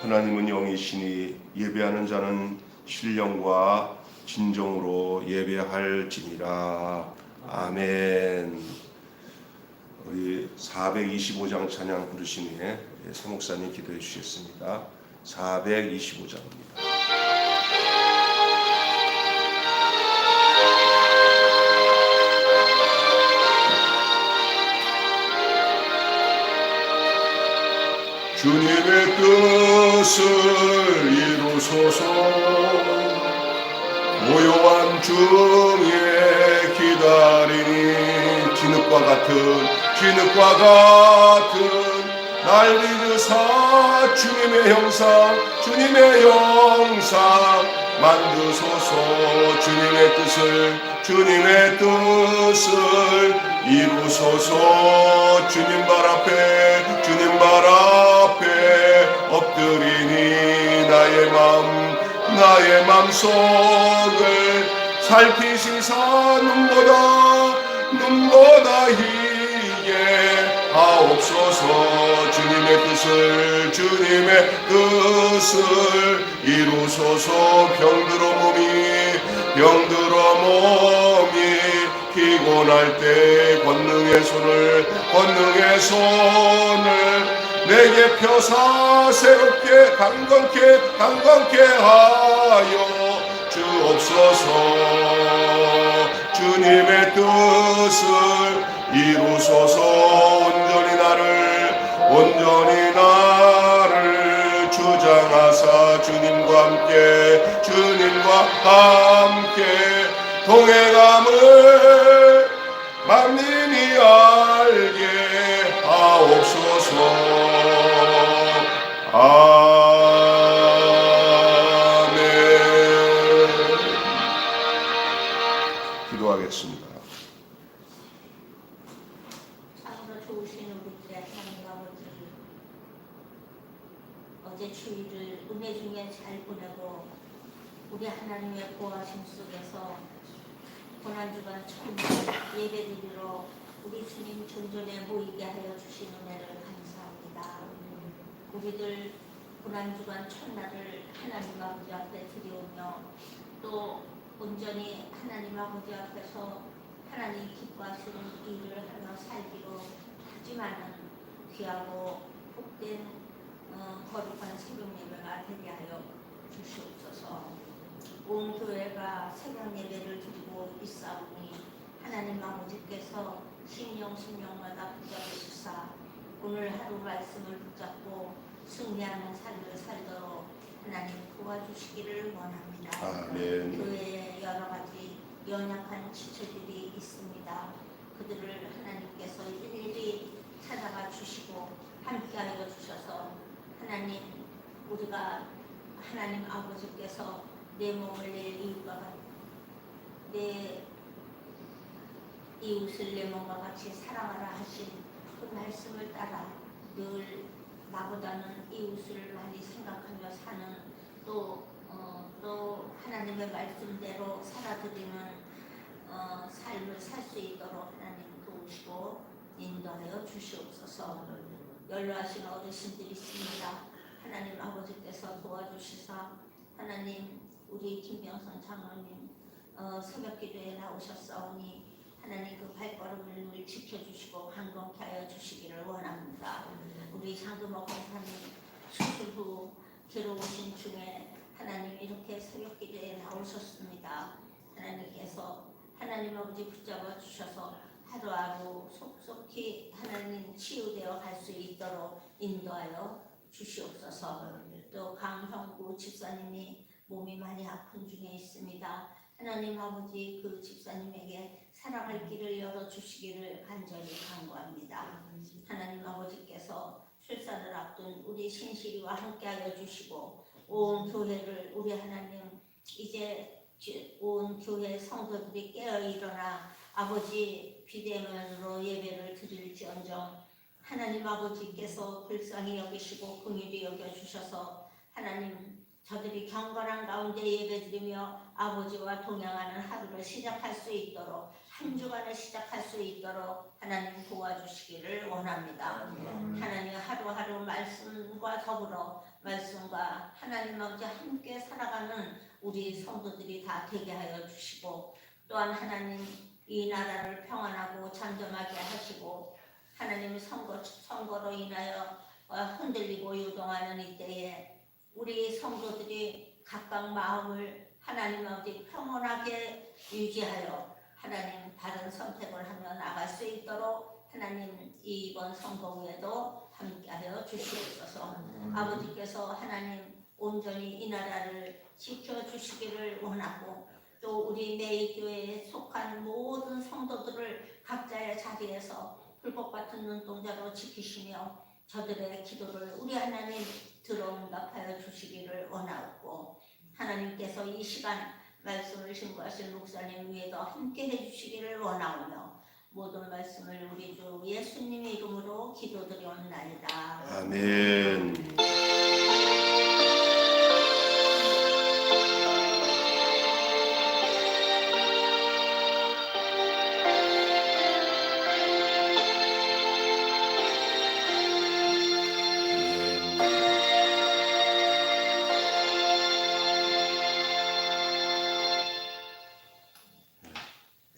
하나님은 영이시니 예배하는 자는 신령과 진정으로 예배할지니라. 아멘. 우리 425장 찬양 부르신 후에 사목사님 기도해 주시겠습니다. 425장입니다. 주님의 뜻을 이루소서. 고요한 중에 기다리니 진흙과 같은 날 믿으사 주님의 형상 만드소서. 주님의 뜻을 이루소서. 주님 발 앞에 엎드리니 나의 맘속을 살피시사 눈보다 희게 하옵소서. 주님의 뜻을 이루소서. 병들어 몸이 피곤할 때 권능의 손을 내게 펴사 새롭게 강건케 하여 주옵소서. 주님의 뜻을 이루소서. 온전히 나를 주장하사 주님과 함께 동행함을 만민이 알게 하옵소서. 아멘. 기도하겠습니다. 참으로 좋으신 우리 하나님 아버지, 어제 주일을 은혜 중에 잘 보내고 우리 하나님의 보호하심 속에서 고난주간 처음 예배드리러 우리 주님 존전에 모이게 하여 주신 은혜를 감사합니다. 우리들 고난주간 첫날을 하나님 아버지 앞에 드리오며 또 온전히 하나님 아버지 앞에서 하나님 기뻐하시는 일을 하며 살기로 하지만은 귀하고 복된 거룩한 새벽 예배가 되게 하여 주시옵소서. 온 교회가 새벽 예배를 드리고 있사오니 하나님 아버지께서 심령마다 붙잡으시사 오늘 하루 말씀을 붙잡고 승리하는 삶을 살도록 하나님 도와주시기를 원합니다. 아멘. 교회에 여러 가지 연약한 지체들이 있습니다. 그들을 하나님께서 일일이 찾아가 주시고 함께하여 주셔서 하나님, 우리가 하나님 아버지께서 내 몸을 낼 이유가 내 이웃을 내 몸과 같이 사랑하라 하신 그 말씀을 따라 늘 나보다는 이웃을 많이 생각하며 사는 또 하나님의 말씀대로 살아드리는 삶을 살 수 있도록 하나님 도우시고 인도하여 주시옵소서. 연로하신 어르신들이 있습니다. 하나님 아버지께서 도와주시사 하나님 우리 김병선 장로님 새벽 기도에 나오셨사오니 하나님 그 발걸음을 늘 지켜주시고 강건케 하여 주시기를 원합니다. 우리 장금옥 권사님 수술 후 들어오신 중에 하나님 이렇게 새벽 기도에 나오셨습니다. 하나님께서 하나님 아버지 붙잡아 주셔서 하루하루 속속히 하나님 치유되어 갈 수 있도록 인도하여 주시옵소서. 또 강형구 집사님이 몸이 많이 아픈 중에 있습니다. 하나님 아버지 그 집사님에게 사랑할 길을 열어주시기를 간절히 간구합니다. 하나님 아버지께서 출산을 앞둔 우리 신실이와 함께하여 주시고 온 교회를 우리 하나님 이제 온 교회 성도들이 깨어 일어나 아버지 비대면으로 예배를 드릴지언정 하나님 아버지께서 불쌍히 여기시고 긍휼히 여겨주셔서 하나님 저들이 경건한 가운데 예배드리며 아버지와 동행하는 하루를 시작할 수 있도록 한 주간을 시작할 수 있도록 하나님 도와주시기를 원합니다. 하나님 하루하루 말씀과 더불어 말씀과 하나님 아버지 함께 살아가는 우리 성도들이 다 되게 하여 주시고 또한 하나님 이 나라를 평안하고 잠잠하게 하시고 하나님 선거로 인하여 흔들리고 유동하는 이때에 우리 성도들이 각각 마음을 하나님 아버지 평온하게 유지하여 하나님 바른 선택을 하며 나갈 수 있도록 하나님 이번 선거 후에도 함께하여 주시옵소서. 아버지께서 하나님 온전히 이 나라를 지켜주시기를 원하고 또 우리 매일교회에 속한 모든 성도들을 각자의 자리에서 불법 같은 눈동자로 지키시며 저들의 기도를 우리 하나님 들어응답하여 주시기를 원하고 하나님께서 이 시간 말씀을 신고하신 목사님 위에도 함께 해주시기를 원하오며 모든 말씀을 우리 주 예수님의 이름으로 기도드리옵나이다. 아멘.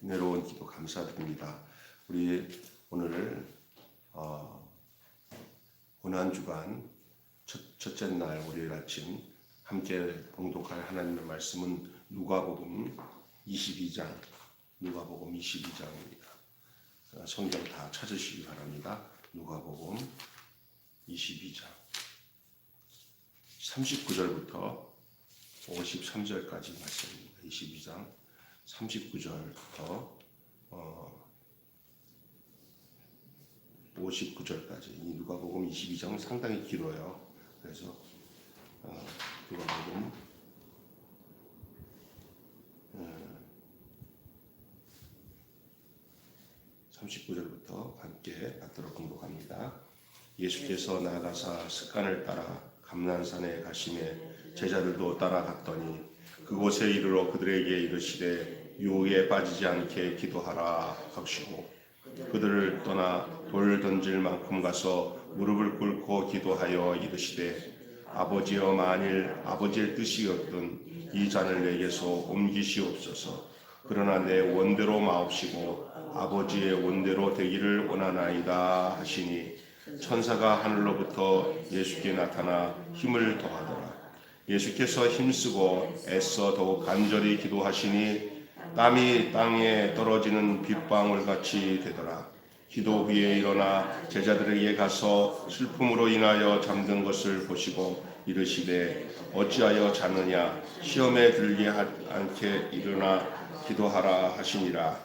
은혜로운 기도 감사드립니다. 우리 오늘 고난주간 첫째 날 월요일 아침 함께 봉독할 하나님의 말씀은 누가복음 22장, 누가복음 22장입니다. 성경 다 찾으시기 바랍니다. 누가복음 22장 39절부터 53절까지 말씀입니다. 22장 39절부터 59절까지 이 누가복음 22장은 상당히 길어요. 그래서 누가복음 39절부터 함께 받도록 공독합니다. 예수께서 나아가사 습관을 따라 감난산에 가시매 제자들도 따라갔더니 그곳에 이르러 그들에게 이르시되 유혹에 빠지지 않게 기도하라 하시고 그들을 떠나 돌 던질 만큼 가서 무릎을 꿇고 기도하여 이르시되 아버지여 만일 아버지의 뜻이었든 이 잔을 내게서 옮기시옵소서. 그러나 내 원대로 마옵시고 아버지의 원대로 되기를 원하나이다 하시니 천사가 하늘로부터 예수께 나타나 힘을 더하더라. 예수께서 힘쓰고 애써 더욱 간절히 기도하시니 땀이 땅에 떨어지는 빗방울같이 되더라. 기도 후에 일어나 제자들에게 가서 슬픔으로 인하여 잠든 것을 보시고 이르시되 어찌하여 자느냐 시험에 들게 않게 일어나 기도하라 하시니라.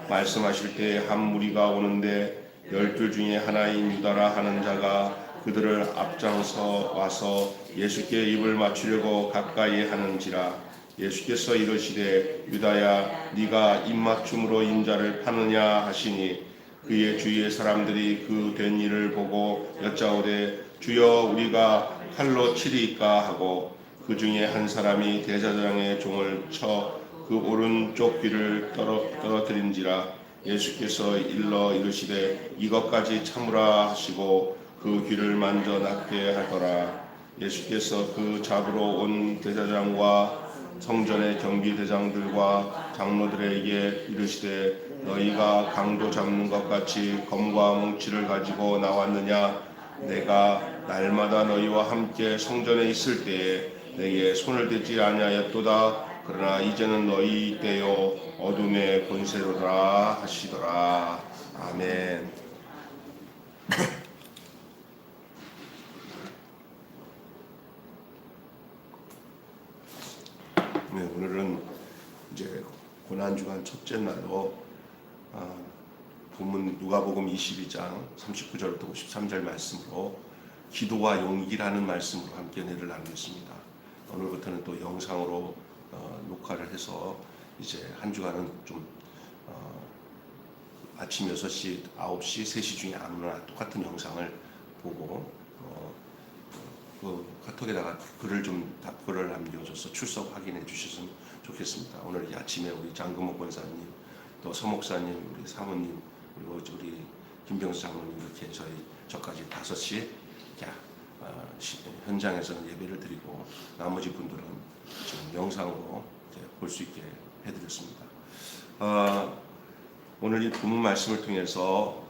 말씀하실 때 한 무리가 오는데 12 중에 하나인 유다라 하는 자가 그들을 앞장서 와서 예수께 입을 맞추려고 가까이 하는지라. 예수께서 이르시되 유다야 네가 입맞춤으로 인자를 파느냐 하시니 그의 주위의 사람들이 그 된 일을 보고 여짜오되 주여 우리가 칼로 치리이까 하고 그 중에 한 사람이 대제사장의 종을 쳐 그 오른쪽 귀를 떨어뜨린지라. 예수께서 일러 이르시되 이것까지 참으라 하시고 그 귀를 만져 낫게 하더라. 예수께서 그 잡으러 온 대제사장과 성전의 경비대장들과 장로들에게 이르시되 너희가 강도 잡는 것 같이 검과 뭉치를 가지고 나왔느냐. 내가 날마다 너희와 함께 성전에 있을 때에 내게 손을 대지 아니하였도다. 그러나 이제는 너희 때요 어둠의 권세로라 하시더라. 아멘. 네, 오늘은 이제 고난주간 첫째 날로 본문 누가복음 22장 39절부터 53절 말씀으로 기도와 용기라는 말씀으로 함께 은혜를 나누겠습니다. 오늘부터는 또 영상으로 녹화를 해서 이제 한 주간은 좀 아침 6시, 9시, 3시 중에 아무나 똑같은 영상을 보고 그 카톡에다가 글을 좀 답글을 남겨줘서 출석 확인해 주셨으면 좋겠습니다. 오늘 이 아침에 우리 장금옥 권사님, 또 서 목사님, 우리 사모님, 그리고 우리 김병수 장로님 이렇게 저까지 5시 현장에서는 예배를 드리고 나머지 분들은 지금 영상으로 볼 수 있게 해드렸습니다. 오늘 이 본문 말씀을 통해서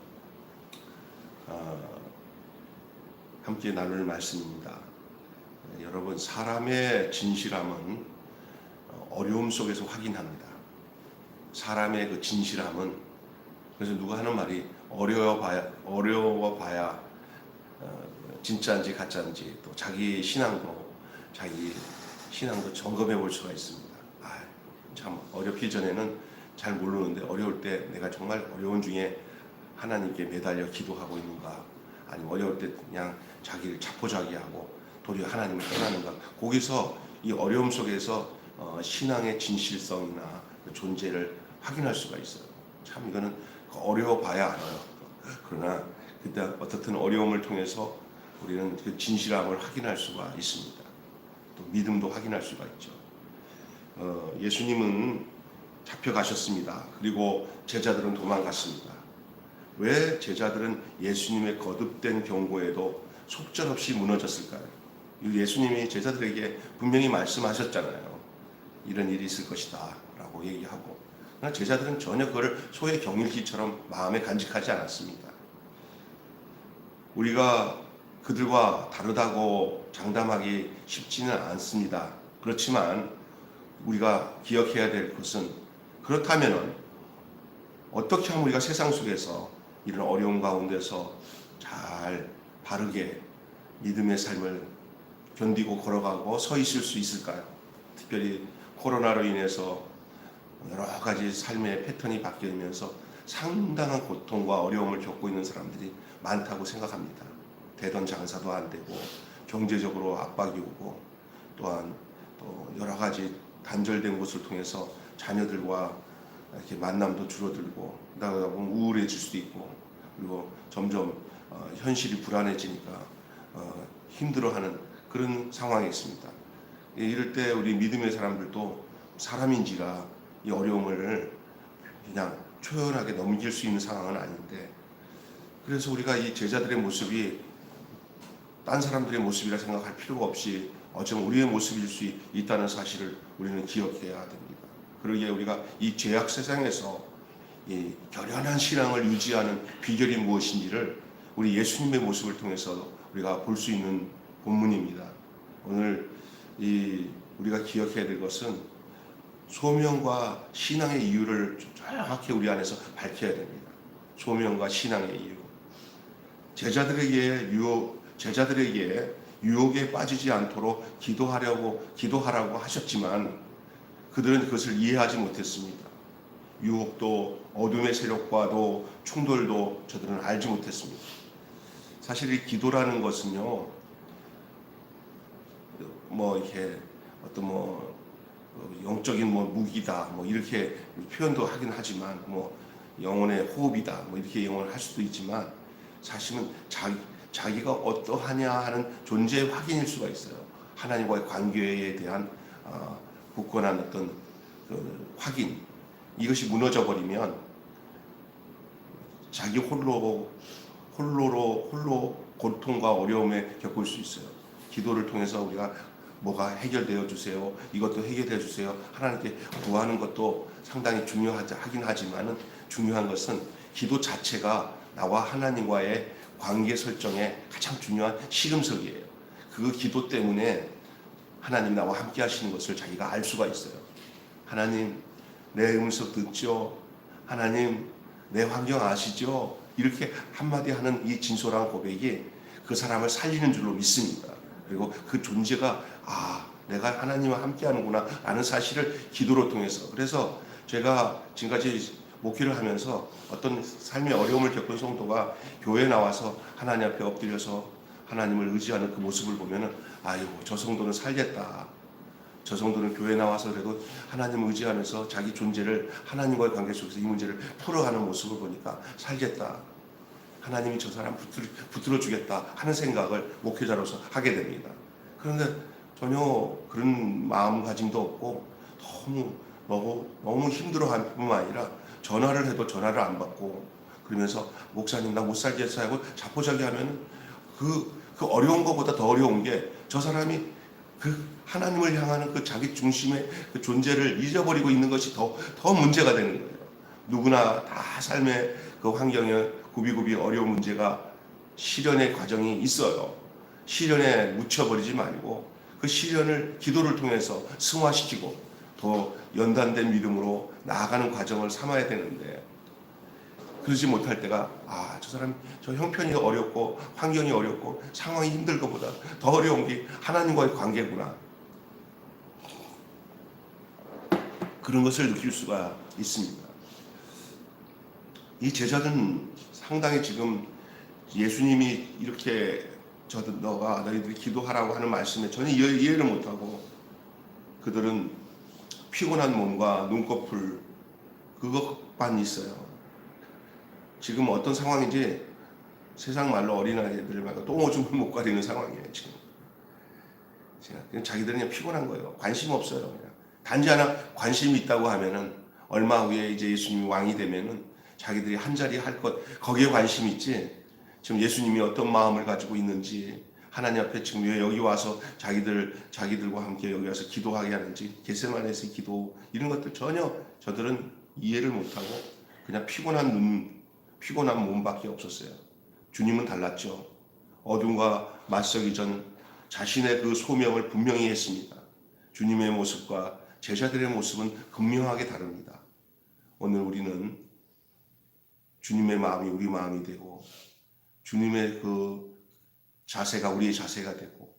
함께 나눌 말씀입니다. 여러분, 사람의 진실함은 어려움 속에서 확인합니다. 사람의 그 진실함은, 그래서 누가 하는 말이 어려워봐야 진짜인지 가짜인지, 또 자기 신앙도 점검해 볼 수가 있습니다. 참 어렵기 전에는 잘 모르는데 어려울 때 내가 정말 어려운 중에 하나님께 매달려 기도하고 있는가, 아니면 어려울 때 그냥 자기를 자포자기하고 도리어 하나님을 떠나는가, 거기서 이 어려움 속에서 신앙의 진실성이나 그 존재를 확인할 수가 있어요. 참 이거는 어려워봐야 알아요. 그러나 그때 어떻든 어려움을 통해서 우리는 그 진실함을 확인할 수가 있습니다. 또 믿음도 확인할 수가 있죠. 예수님은 잡혀가셨습니다. 그리고 제자들은 도망갔습니다. 왜 제자들은 예수님의 거듭된 경고에도 속절없이 무너졌을까요? 예수님이 제자들에게 분명히 말씀하셨잖아요. 이런 일이 있을 것이다 라고 얘기하고, 그러나 제자들은 전혀 그걸 소의 경일기처럼 마음에 간직하지 않았습니다. 우리가 그들과 다르다고 장담하기 쉽지는 않습니다. 그렇지만 우리가 기억해야 될 것은, 그렇다면 어떻게 하면 우리가 세상 속에서 이런 어려움 가운데서 잘 바르게 믿음의 삶을 견디고 걸어가고 서 있을 수 있을까요? 특별히 코로나로 인해서 여러 가지 삶의 패턴이 바뀌면서 상당한 고통과 어려움을 겪고 있는 사람들이 많다고 생각합니다. 되던 장사도 안 되고 경제적으로 압박이 오고, 또한 또 여러 가지 단절된 곳을 통해서 자녀들과 이렇게 만남도 줄어들고, 그러다 보면 우울해질 수도 있고, 그리고 점점 현실이 불안해지니까 힘들어하는 그런 상황에 있습니다. 이럴 때 우리 믿음의 사람들도 사람인지라 이 어려움을 그냥 초연하게 넘길 수 있는 상황은 아닌데, 그래서 우리가 이 제자들의 모습이 딴 사람들의 모습이라 생각할 필요가 없이 어쩌면 우리의 모습일 수 있다는 사실을 우리는 기억해야 됩니다. 그러기에 우리가 이 죄악 세상에서 이 결연한 신앙을 유지하는 비결이 무엇인지를 우리 예수님의 모습을 통해서 우리가 볼 수 있는 본문입니다. 오늘 우리가 기억해야 될 것은 소명과 신앙의 이유를 정확히 우리 안에서 밝혀야 됩니다. 소명과 신앙의 이유. 제자들에게 유혹에 빠지지 않도록 기도하라고 하셨지만 그들은 그것을 이해하지 못했습니다. 유혹도 어둠의 세력과도 충돌도 저들은 알지 못했습니다. 사실 이 기도라는 것은요, 이렇게 어떤 영적인 무기다 이렇게 표현도 하긴 하지만 영혼의 호흡이다 이렇게 영어를 할 수도 있지만, 사실은 자기가 어떠하냐 하는 존재의 확인일 수가 있어요. 하나님과의 관계에 대한 굳건한 어떤 확인, 이것이 무너져 버리면 자기 홀로 고통과 어려움에 겪을 수 있어요. 기도를 통해서 우리가 뭐가 해결되어 주세요, 이것도 해결해 주세요, 하나님께 구하는 것도 상당히 중요하긴 하지만은, 중요한 것은 기도 자체가 나와 하나님과의 관계 설정에 가장 중요한 시금석이에요. 그 기도 때문에 하나님 나와 함께 하시는 것을 자기가 알 수가 있어요. 하나님 내 음성 듣죠? 하나님 내 환경 아시죠? 이렇게 한마디 하는 이 진솔한 고백이 그 사람을 살리는 줄로 믿습니다. 그리고 그 존재가 내가 하나님과 함께 하는구나 라는 사실을 기도로 통해서, 그래서 제가 지금까지 목회를 하면서 어떤 삶의 어려움을 겪은 성도가 교회에 나와서 하나님 앞에 엎드려서 하나님을 의지하는 그 모습을 보면은, 저 성도는 살겠다. 저 성도는 교회에 나와서 그래도 하나님을 의지하면서 자기 존재를 하나님과의 관계 속에서 이 문제를 풀어가는 모습을 보니까 살겠다. 하나님이 저 사람 붙들어 주겠다 하는 생각을 목회자로서 하게 됩니다. 그런데 전혀 그런 마음가짐도 없고 너무 힘들어할 뿐만 아니라 전화를 해도 전화를 안 받고 그러면서 목사님 나 못 살겠어 하고 자포자기하면 그 어려운 것보다 더 어려운 게 저 사람이 그 하나님을 향하는 그 자기 중심의 그 존재를 잊어버리고 있는 것이 더 문제가 되는 거예요. 누구나 다 삶의 그 환경에 굽이굽이 어려운 문제가 시련의 과정이 있어요. 시련에 묻혀버리지 말고 그 시련을 기도를 통해서 승화시키고 더 연단된 믿음으로 나아가는 과정을 삼아야 되는데 그러지 못할 때가 저 사람 저 형편이 어렵고 환경이 어렵고 상황이 힘들 것보다 더 어려운 게 하나님과의 관계구나. 그런 것을 느낄 수가 있습니다. 이 제자들은 상당히 지금 예수님이 이렇게 너희들이 기도하라고 하는 말씀에 전혀 이해를 못하고 그들은 피곤한 몸과 눈꺼풀 그것만 있어요. 지금 어떤 상황인지 세상 말로 어린아이들 말고 똥오줌을 못 가리는 상황이에요. 지금 자기들은 그냥 피곤한 거예요. 관심 없어요. 그냥. 단지 하나 관심이 있다고 하면은 얼마 후에 이제 예수님이 왕이 되면은 자기들이 한 자리 할 것 거기에 관심이 있지. 지금 예수님이 어떤 마음을 가지고 있는지 하나님 앞에 지금 왜 여기 와서 자기들과 함께 여기 와서 기도하게 하는지 겟세마네에서의 기도 이런 것들 전혀 저들은 이해를 못하고 그냥 피곤한 몸밖에 없었어요. 주님은 달랐죠. 어둠과 맞서기 전 자신의 그 소명을 분명히 했습니다. 주님의 모습과 제자들의 모습은 분명하게 다릅니다. 오늘 우리는 주님의 마음이 우리 마음이 되고 주님의 그 자세가 우리의 자세가 되고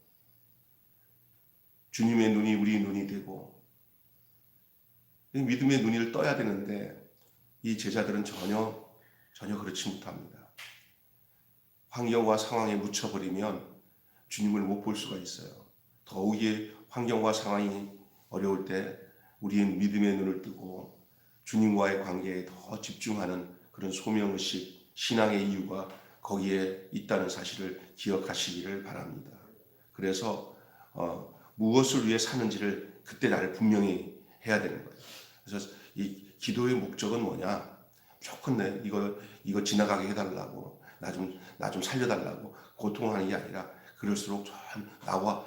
주님의 눈이 우리의 눈이 되고 믿음의 눈을 떠야 되는데 이 제자들은 전혀 그렇지 못합니다. 환경과 상황에 묻혀버리면 주님을 못 볼 수가 있어요. 더욱이 환경과 상황이 어려울 때 우리의 믿음의 눈을 뜨고 주님과의 관계에 더 집중하는 그런 소명의식, 신앙의 이유가 거기에 있다는 사실을 기억하시기를 바랍니다. 그래서 무엇을 위해 사는지를 그때 나를 분명히 해야 되는 거예요. 그래서 이 기도의 목적은 뭐냐? 무조건 이거 지나가게 해달라고 나 좀 살려달라고 고통하는 게 아니라 그럴수록 나와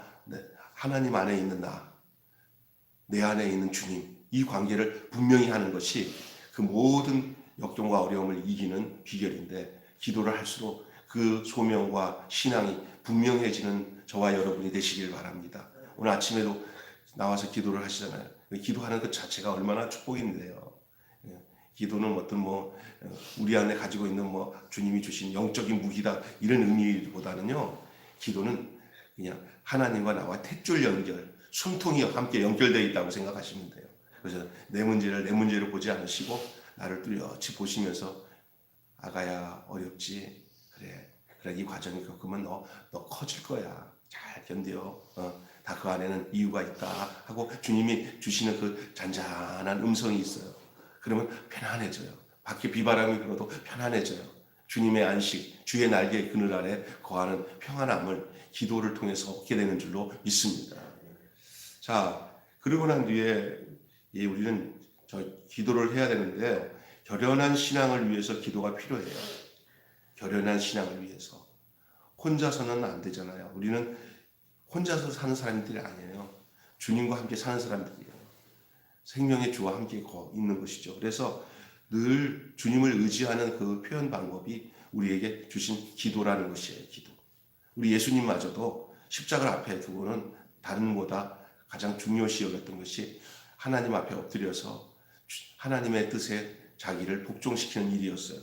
하나님 안에 있는 내 안에 있는 주님 이 관계를 분명히 하는 것이 그 모든 역경과 어려움을 이기는 비결인데 기도를 할수록 그 소명과 신앙이 분명해지는 저와 여러분이 되시길 바랍니다. 오늘 아침에도 나와서 기도를 하시잖아요. 기도하는 것 자체가 얼마나 축복인데요. 기도는 어떤 우리 안에 가지고 있는 주님이 주신 영적인 무기다 이런 의미보다는요. 기도는 그냥 하나님과 나와 탯줄 연결, 숨통이 함께 연결되어 있다고 생각하시면 돼요. 그래서 내 문제를 보지 않으시고 나를 뚜렷이 보시면서 아가야 어렵지 그래 이 과정을 겪으면 너 커질 거야 잘 견뎌 다 그 안에는 이유가 있다 하고 주님이 주시는 그 잔잔한 음성이 있어요. 그러면 편안해져요. 밖에 비바람이 불어도 편안해져요. 주님의 안식 주의 날개의 그늘 아래 거하는 평안함을 기도를 통해서 얻게 되는 줄로 믿습니다. 자 그러고 난 뒤에 우리는 기도를 해야 되는데 결연한 신앙을 위해서 기도가 필요해요. 결연한 신앙을 위해서. 혼자서는 안 되잖아요. 우리는 혼자서 사는 사람들이 아니에요. 주님과 함께 사는 사람들이에요. 생명의 주와 함께 있는 것이죠. 그래서 늘 주님을 의지하는 그 표현 방법이 우리에게 주신 기도라는 것이에요. 기도. 우리 예수님마저도 십자가를 앞에 두고는 다른 보다 가장 중요시 여겼던 것이 하나님 앞에 엎드려서 하나님의 뜻에 자기를 복종시키는 일이었어요.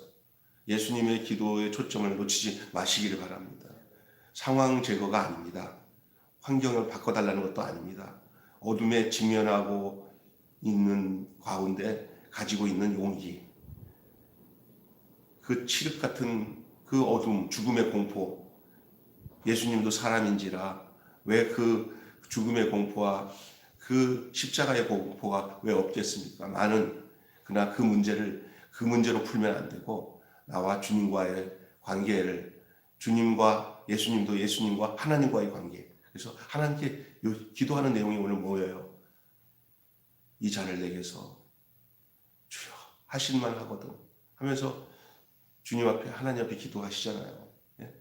예수님의 기도의 초점을 놓치지 마시기를 바랍니다. 상황 제거가 아닙니다. 환경을 바꿔달라는 것도 아닙니다. 어둠에 직면하고 있는 가운데 가지고 있는 용기, 그 칠흑 같은 그 어둠, 죽음의 공포, 예수님도 사람인지라 왜 그 죽음의 공포와 그 십자가의 공포가 왜 없겠습니까? 그러나 그 문제로 풀면 안 되고 나와 주님과의 관계를 예수님과 하나님과의 관계 그래서 하나님께 기도하는 내용이 오늘 뭐예요? 이 잔을 내게서 주여 하실만 하거든 하면서 주님 앞에 하나님 앞에 기도하시잖아요. 예?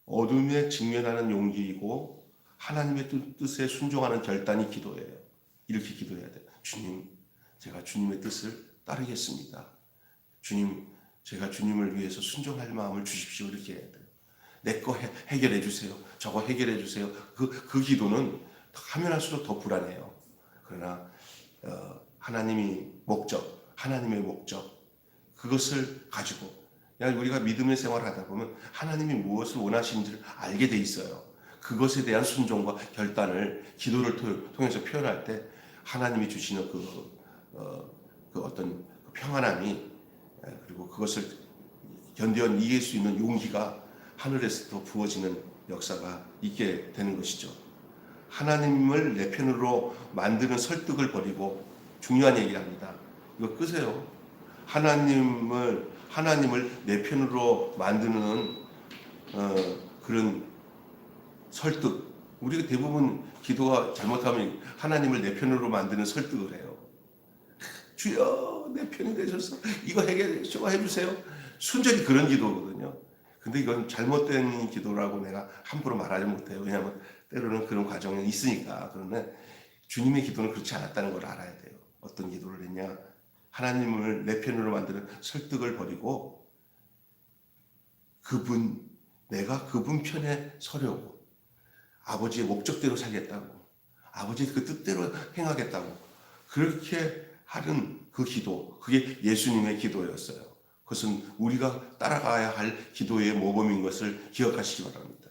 어둠에 직면하는 용기이고 하나님의 뜻에 순종하는 결단이 기도예요. 이렇게 기도해야 돼요. 주님, 제가 주님의 뜻을 따르겠습니다. 주님, 제가 주님을 위해서 순종할 마음을 주십시오. 이렇게 해야 돼요. 내 거 해결해 주세요. 저거 해결해 주세요. 그 기도는 하면 할수록 더 불안해요. 그러나 하나님의 목적, 그것을 가지고 그냥 우리가 믿음의 생활을 하다 보면 하나님이 무엇을 원하시는지를 알게 돼 있어요. 그것에 대한 순종과 결단을 기도를 통해서 표현할 때 하나님이 주시는 그 어떤 평안함이 그리고 그것을 이길 수 있는 용기가 하늘에서 부어지는 역사가 있게 되는 것이죠. 하나님을 내 편으로 만드는 설득을 버리고 중요한 얘기를 합니다. 이거 끄세요. 하나님을 내 편으로 만드는 그런 설득. 우리가 대부분 기도가 잘못하면 하나님을 내 편으로 만드는 설득을 해요. 주여 내 편이 되셔서 이거 해주세요. 순전히 그런 기도거든요. 근데 이건 잘못된 기도라고 내가 함부로 말하지 못해요. 왜냐하면 때로는 그런 과정이 있으니까. 그런데 주님의 기도는 그렇지 않았다는 걸 알아야 돼요. 어떤 기도를 했냐. 하나님을 내 편으로 만드는 설득을 버리고 내가 그분 편에 서려고 아버지의 목적대로 살겠다고 아버지의 그 뜻대로 행하겠다고 그렇게 하는 그 기도, 그게 예수님의 기도였어요. 그것은 우리가 따라가야 할 기도의 모범인 것을 기억하시기 바랍니다.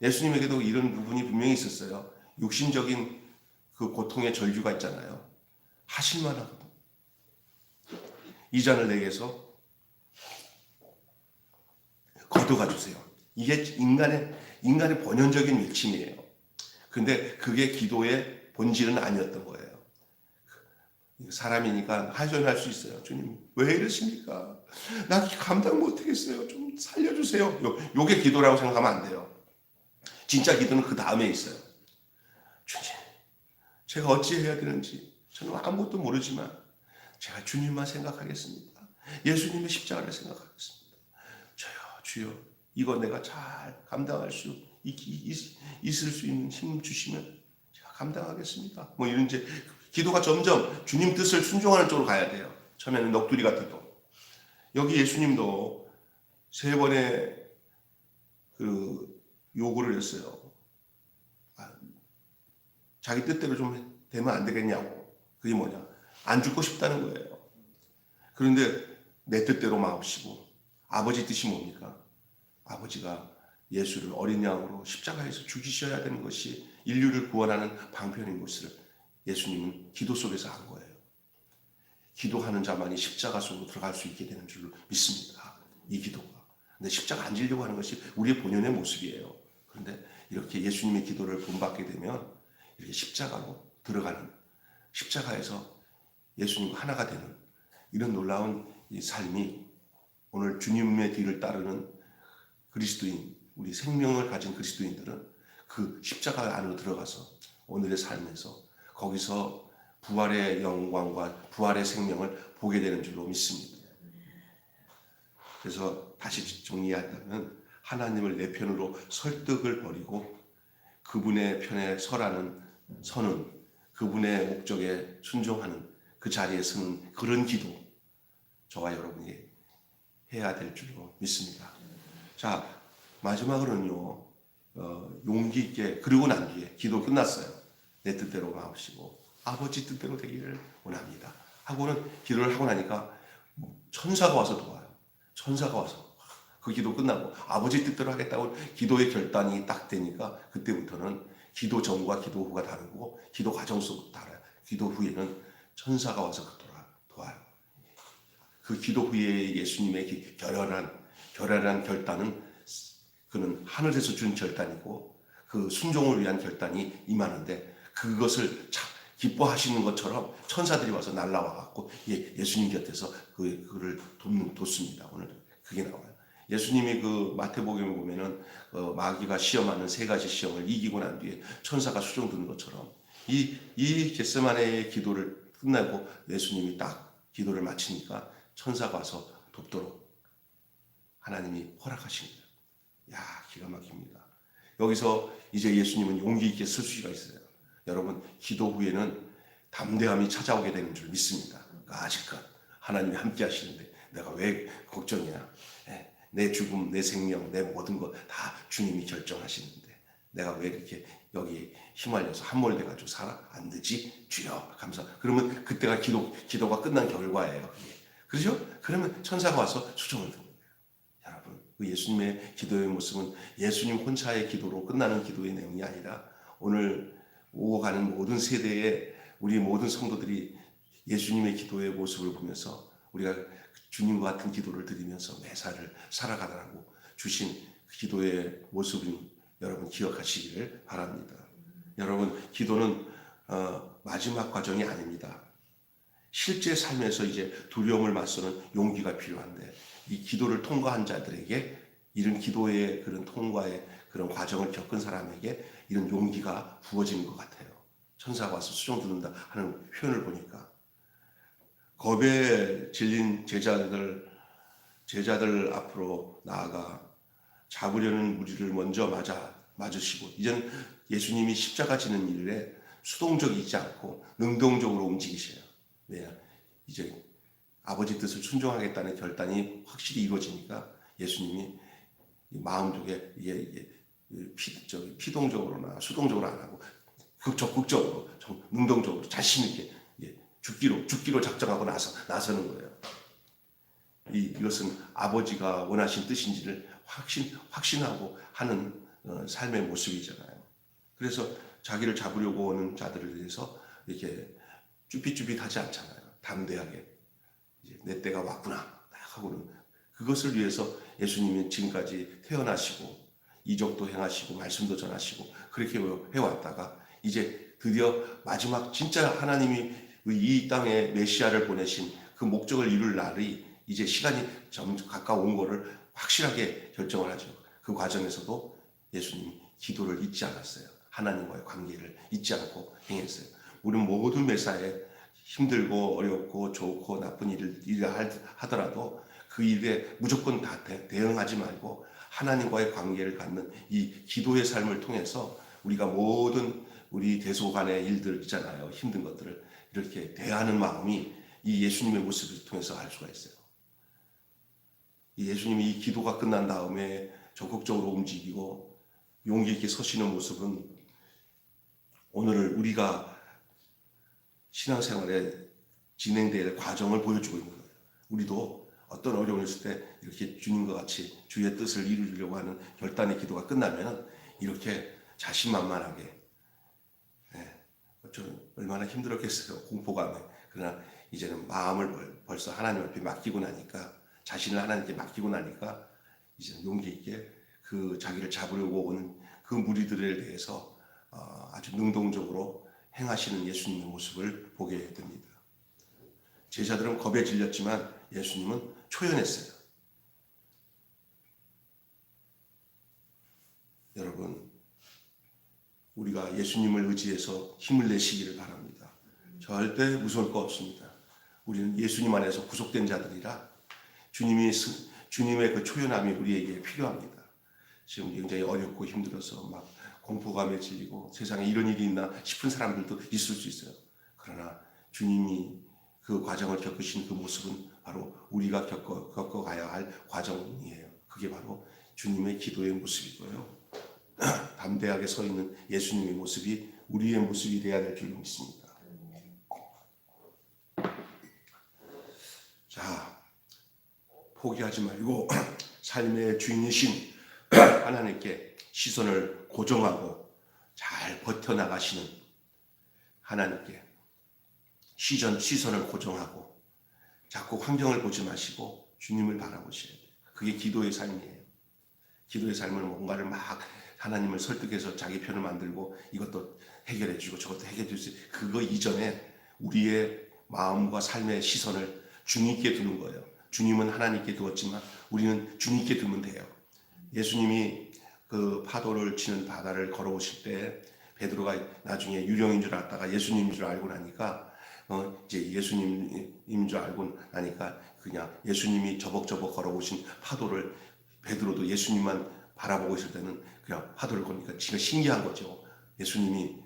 예수님에게도 이런 부분이 분명히 있었어요. 육신적인 그 고통의 절규가 있잖아요. 하실만하거든. 이 잔을 내게서 거둬가 주세요. 이게 인간의 본연적인 외침이에요. 근데 그게 기도의 본질은 아니었던 거예요. 사람이니까 하소연할 수 있어요. 주님 왜 이러십니까? 나 감당 못하겠어요. 좀 살려주세요. 요게 기도라고 생각하면 안 돼요. 진짜 기도는 그 다음에 있어요. 주님, 제가 어찌해야 되는지 저는 아무것도 모르지만 제가 주님만 생각하겠습니다. 예수님의 십자가를 생각하겠습니다. 주여 이거 내가 잘 감당할 수 있을 수 있는 힘 주시면 제가 감당하겠습니다. 뭐 이런 이제 기도가 점점 주님 뜻을 순종하는 쪽으로 가야 돼요. 처음에는 넋두리 같아도 여기 예수님도 3번의 그 요구를 했어요. 자기 뜻대로 좀 되면 안 되겠냐고. 그게 뭐냐? 안 죽고 싶다는 거예요. 그런데 내 뜻대로 마옵시고 아버지 뜻이 뭡니까? 아버지가 예수를 어린 양으로 십자가에서 죽이셔야 되는 것이 인류를 구원하는 방편인 것을 예수님은 기도 속에서 한 거예요. 기도하는 자만이 십자가 속으로 들어갈 수 있게 되는 줄로 믿습니다. 이 기도가. 근데 십자가 안 지려고 하는 것이 우리의 본연의 모습이에요. 그런데 이렇게 예수님의 기도를 본받게 되면 이렇게 십자가로 들어가는, 십자가에서 예수님과 하나가 되는 이런 놀라운 이 삶이 오늘 주님의 뒤를 따르는 그리스도인, 우리 생명을 가진 그리스도인들은 그 십자가 안으로 들어가서 오늘의 삶에서 거기서 부활의 영광과 부활의 생명을 보게 되는 줄로 믿습니다. 그래서 다시 정리하자면 하나님을 내 편으로 설득을 버리고 그분의 편에 서는 그분의 목적에 순종하는 그 자리에 서는 그런 기도 저와 여러분이 해야 될 줄로 믿습니다. 자, 마지막으로는요, 용기 있게 그러고 난 뒤에 기도 끝났어요. 내 뜻대로 마옵시고 아버지 뜻대로 되기를 원합니다 하고는 기도를 하고 나니까 천사가 와서 도와요. 천사가 와서 그 기도 끝나고 아버지 뜻대로 하겠다고 기도의 결단이 딱 되니까 그때부터는 기도 전과 기도 후가 다르고 기도 과정 속도 달라요. 기도 후에는 천사가 와서 도와요. 그 기도 후에 예수님의 결연한 결단은 그는 하늘에서 준 결단이고 그 순종을 위한 결단이 임하는데 그것을 참 기뻐하시는 것처럼 천사들이 와서 날라와 갖고 예수님 곁에서 그를 돕습니다. 오늘 그게 나와요. 예수님이 그 마태복음에 보면은 마귀가 시험하는 세 가지 시험을 이기고 난 뒤에 천사가 수종 드는 것처럼 이 겟세마네의 기도를 끝나고 예수님이 딱 기도를 마치니까 천사가 와서 돕도록 하나님이 허락하신 거예요. 야, 기가 막힙니다. 여기서 이제 예수님은 용기 있게 쓸 수가 있어요. 여러분, 기도 후에는 담대함이 찾아오게 되는 줄 믿습니다. 아직껏 하나님이 함께 하시는데 내가 왜 걱정이야? 내 죽음, 내 생명, 내 모든 것 다 주님이 결정하시는데 내가 왜 이렇게 여기 휘말려서 함몰돼가지고 살아? 안 되지? 주여, 감사. 그러면 그때가 기도가 끝난 결과예요. 그게. 그렇죠? 그러면 천사가 와서 수정을 듭니다. 여러분, 그 예수님의 기도의 모습은 예수님 혼자의 기도로 끝나는 기도의 내용이 아니라 오늘 오고 가는 모든 세대의 우리 모든 성도들이 예수님의 기도의 모습을 보면서 우리가 주님과 같은 기도를 드리면서 매사를 살아가라고 주신 그 기도의 모습을 여러분 기억하시기를 바랍니다. 여러분, 기도는 마지막 과정이 아닙니다. 실제 삶에서 이제 두려움을 맞서는 용기가 필요한데 이 기도를 통과한 자들에게 이런 기도의 그런 통과의 그런 과정을 겪은 사람에게 이런 용기가 부어지는 것 같아요. 천사가 와서 수종 듣는다 하는 표현을 보니까 겁에 질린 제자들 앞으로 나아가 잡으려는 무리를 먼저 맞으시고 이제는 예수님이 십자가 지는 일에 수동적이지 않고 능동적으로 움직이셔요. 왜냐? 이제 아버지 뜻을 순종하겠다는 결단이 확실히 이루어지니까 예수님이 마음속에 이게 피동적으로나 수동적으로 안 하고 적극적으로 능동적으로 자신 있게 죽기로 작정하고 나서는 거예요. 이것은 아버지가 원하신 뜻인지를 확신하고 하는 삶의 모습이잖아요. 그래서 자기를 잡으려고 오는 자들에 대해서 이렇게 쭈삣쭈삣하지 않잖아요. 담대하게 이제 내 때가 왔구나 딱 하고는 그것을 위해서 예수님이 지금까지 태어나시고 이적도 행하시고 말씀도 전하시고 그렇게 해왔다가 이제 드디어 마지막 진짜 하나님이 이 땅에 메시아를 보내신 그 목적을 이룰 날이 이제 시간이 점점 가까운 거를 확실하게 결정을 하죠. 그 과정에서도 예수님이 기도를 잊지 않았어요. 하나님과의 관계를 잊지 않고 행했어요. 우리는 모든 매사에 힘들고 어렵고 좋고 나쁜 일을 하더라도 그 일에 무조건 다 대응하지 말고 하나님과의 관계를 갖는 이 기도의 삶을 통해서 우리가 모든 우리 대소간의 일들 있잖아요. 힘든 것들을 이렇게 대하는 마음이 이 예수님의 모습을 통해서 알 수가 있어요. 예수님이 이 기도가 끝난 다음에 적극적으로 움직이고 용기 있게 서시는 모습은 오늘 우리가 신앙생활에 진행될 과정을 보여주고 있는 거예요. 우리도 어떤 어려움이 있을 때 이렇게 주님과 같이 주의 뜻을 이루려고 하는 결단의 기도가 끝나면 이렇게 자신만만하게 얼마나 힘들었겠어요. 공포감에. 그러나 이제는 마음을 벌써 하나님 앞에 맡기고 나니까 자신을 하나님께 맡기고 나니까 이제 용기 있게 그 자기를 잡으려고 오는 그 무리들에 대해서 아주 능동적으로 행하시는 예수님의 모습을 보게 됩니다. 제자들은 겁에 질렸지만 예수님은 초연했어요. 여러분, 우리가 예수님을 의지해서 힘을 내시기를 바랍니다. 절대 무서울 거 없습니다. 우리는 예수님 안에서 구속된 자들이라 주님의 그 초연함이 우리에게 필요합니다. 지금 굉장히 어렵고 힘들어서 막 공포감에 질리고 세상에 이런 일이 있나 싶은 사람들도 있을 수 있어요. 그러나 주님이 그 과정을 겪으신 그 모습은 바로 우리가 겪어가야 할 과정이에요. 그게 바로 주님의 기도의 모습이고요. 담대하게 서 있는 예수님의 모습이 우리의 모습이 되어야 될 줄 믿습니다. 자, 포기하지 말고 삶의 주인이신 하나님께 시선을 고정하고 잘 버텨나가시는 하나님께 시선을 고정하고 자꾸 환경을 보지 마시고 주님을 바라보셔야 돼요. 그게 기도의 삶이에요. 기도의 삶은 뭔가를 막 하나님을 설득해서 자기 편을 만들고 이것도 해결해 주고 저것도 해결해 주세요. 그거 이전에 우리의 마음과 삶의 시선을 주님께 두는 거예요. 주님은 하나님께 두었지만 우리는 주님께 두면 돼요. 예수님이 그 파도를 치는 바다를 걸어오실 때 베드로가 나중에 유령인 줄 알았다가 예수님인 줄 알고 나니까 이제 예수님인 줄 알고 나니까 그냥 예수님이 저벅저벅 걸어오신 파도를 베드로도 예수님만 바라보고 있을 때는 그냥 파도를 거니까 지가 신기한 거죠. 예수님인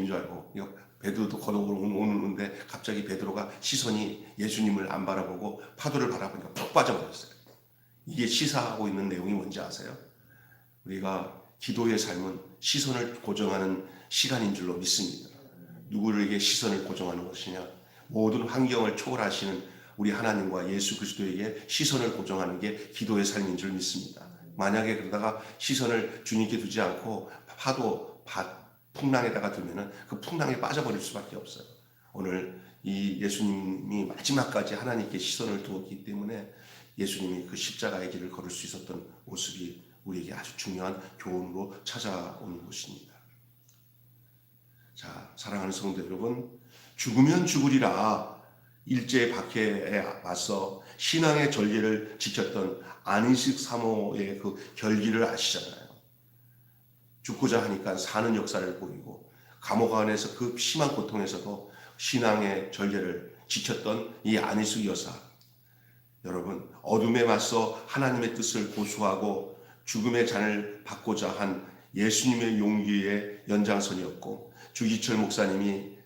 줄 알고 베드로도 걸어오는데 갑자기 베드로가 시선이 예수님을 안 바라보고 파도를 바라보니까 푹 빠져버렸어요. 이게 시사하고 있는 내용이 뭔지 아세요? 우리가 기도의 삶은 시선을 고정하는 시간인 줄로 믿습니다. 누구에게 시선을 고정하는 것이냐? 모든 환경을 초월하시는 우리 하나님과 예수 그리스도에게 시선을 고정하는 게 기도의 삶인 줄 믿습니다. 만약에 그러다가 시선을 주님께 두지 않고 풍랑에다가 두면은 그 풍랑에 빠져버릴 수밖에 없어요. 오늘 이 예수님이 마지막까지 하나님께 시선을 두었기 때문에 예수님이 그 십자가의 길을 걸을 수 있었던 모습이 우리에게 아주 중요한 교훈으로 찾아오는 것입니다. 자, 사랑하는 성도 여러분, 죽으면 죽으리라 일제 박해에 맞서 신앙의 전례를 지켰던 안희숙 사모의 그 결기를 아시잖아요. 죽고자 하니까 사는 역사를 보이고 감옥 안에서 그 심한 고통에서도 신앙의 전례를 지켰던 이 안희숙 여사, 여러분, 어둠에 맞서 하나님의 뜻을 고수하고 죽음의 잔을 받고자 한 예수님의 용기의 연장선이었고, 주기철 목사님이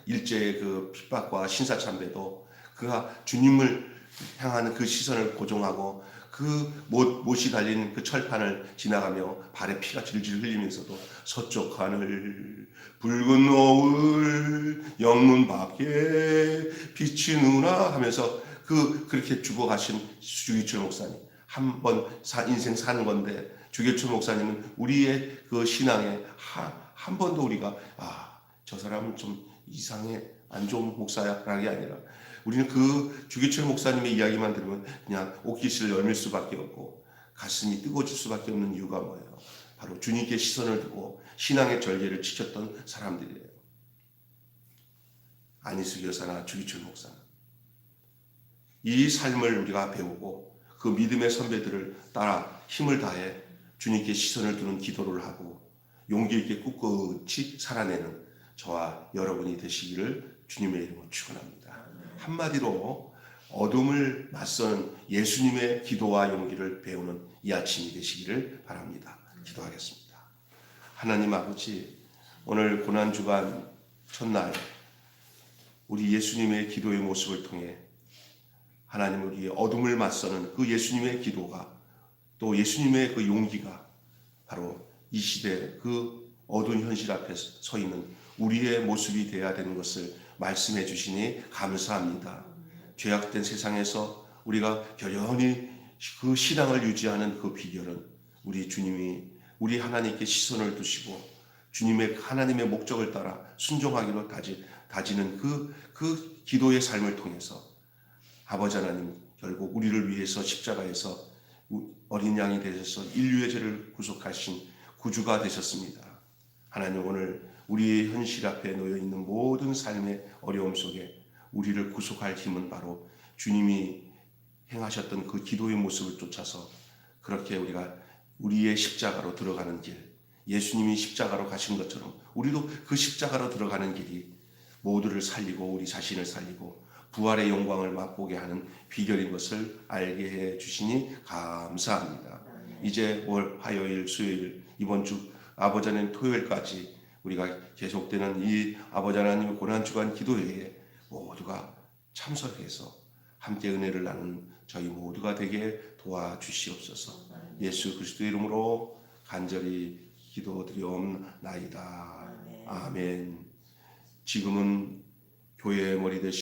일제의 그 핍박과 신사참배도 그가 주님을 향하는 그 시선을 고정하고 그 못이 달린 그 철판을 지나가며 발에 피가 질질 흘리면서도 서쪽 하늘 붉은 노을 영문 밖에 비치누나 하면서 그렇게 죽어가신 주기철 목사님, 한 번 인생 사는 건데 주기철 목사님은 우리의 그 신앙에 한 번도 우리가 저 사람은 좀 이상해, 안 좋은 목사야라는 게 아니라 우리는 그 주기철 목사님의 이야기만 들으면 그냥 옷깃을 열밀 수밖에 없고 가슴이 뜨거워질 수밖에 없는 이유가 뭐예요? 바로 주님께 시선을 두고 신앙의 절개를 지켰던 사람들이에요. 안희숙 여사나 주기철 목사. 이 삶을 우리가 배우고 그 믿음의 선배들을 따라 힘을 다해 주님께 시선을 두는 기도를 하고 용기 있게 꿋꿋이 살아내는 저와 여러분이 되시기를 주님의 이름으로 축원합니다. 한마디로 어둠을 맞서는 예수님의 기도와 용기를 배우는 이 아침이 되시기를 바랍니다. 기도하겠습니다. 하나님 아버지, 오늘 고난주간 첫날 우리 예수님의 기도의 모습을 통해 하나님 우리의 어둠을 맞서는 그 예수님의 기도가 또 예수님의 그 용기가 바로 이 시대 그 어두운 현실 앞에 서 있는 우리의 모습이 되어야 되는 것을 말씀해 주시니 감사합니다. 죄악된 세상에서 우리가 결연히 그 신앙을 유지하는 그 비결은 우리 주님이 우리 하나님께 시선을 두시고 주님의 하나님의 목적을 따라 순종하기로 다지는 그 기도의 삶을 통해서 아버지 하나님 결국 우리를 위해서 십자가에서 어린 양이 되셔서 인류의 죄를 구속하신 구주가 되셨습니다. 하나님 오늘 우리의 현실 앞에 놓여 있는 모든 삶의 어려움 속에 우리를 구속할 힘은 바로 주님이 행하셨던 그 기도의 모습을 쫓아서 그렇게 우리가 우리의 십자가로 들어가는 길, 예수님이 십자가로 가신 것처럼 우리도 그 십자가로 들어가는 길이 모두를 살리고 우리 자신을 살리고 부활의 영광을 맛보게 하는 비결인 것을 알게 해 주시니 감사합니다. 이제 월 화요일, 수요일, 이번 주 아버지 하나님 토요일까지 우리가 계속되는 이 아버지 하나님의 고난주간 기도회에 모두가 참석해서 함께 은혜를 나누는 저희 모두가 되게 도와주시옵소서. 예수 그리스도의 이름으로 간절히 기도드리옵나이다. 아멘. 지금은 교회의 머리 되신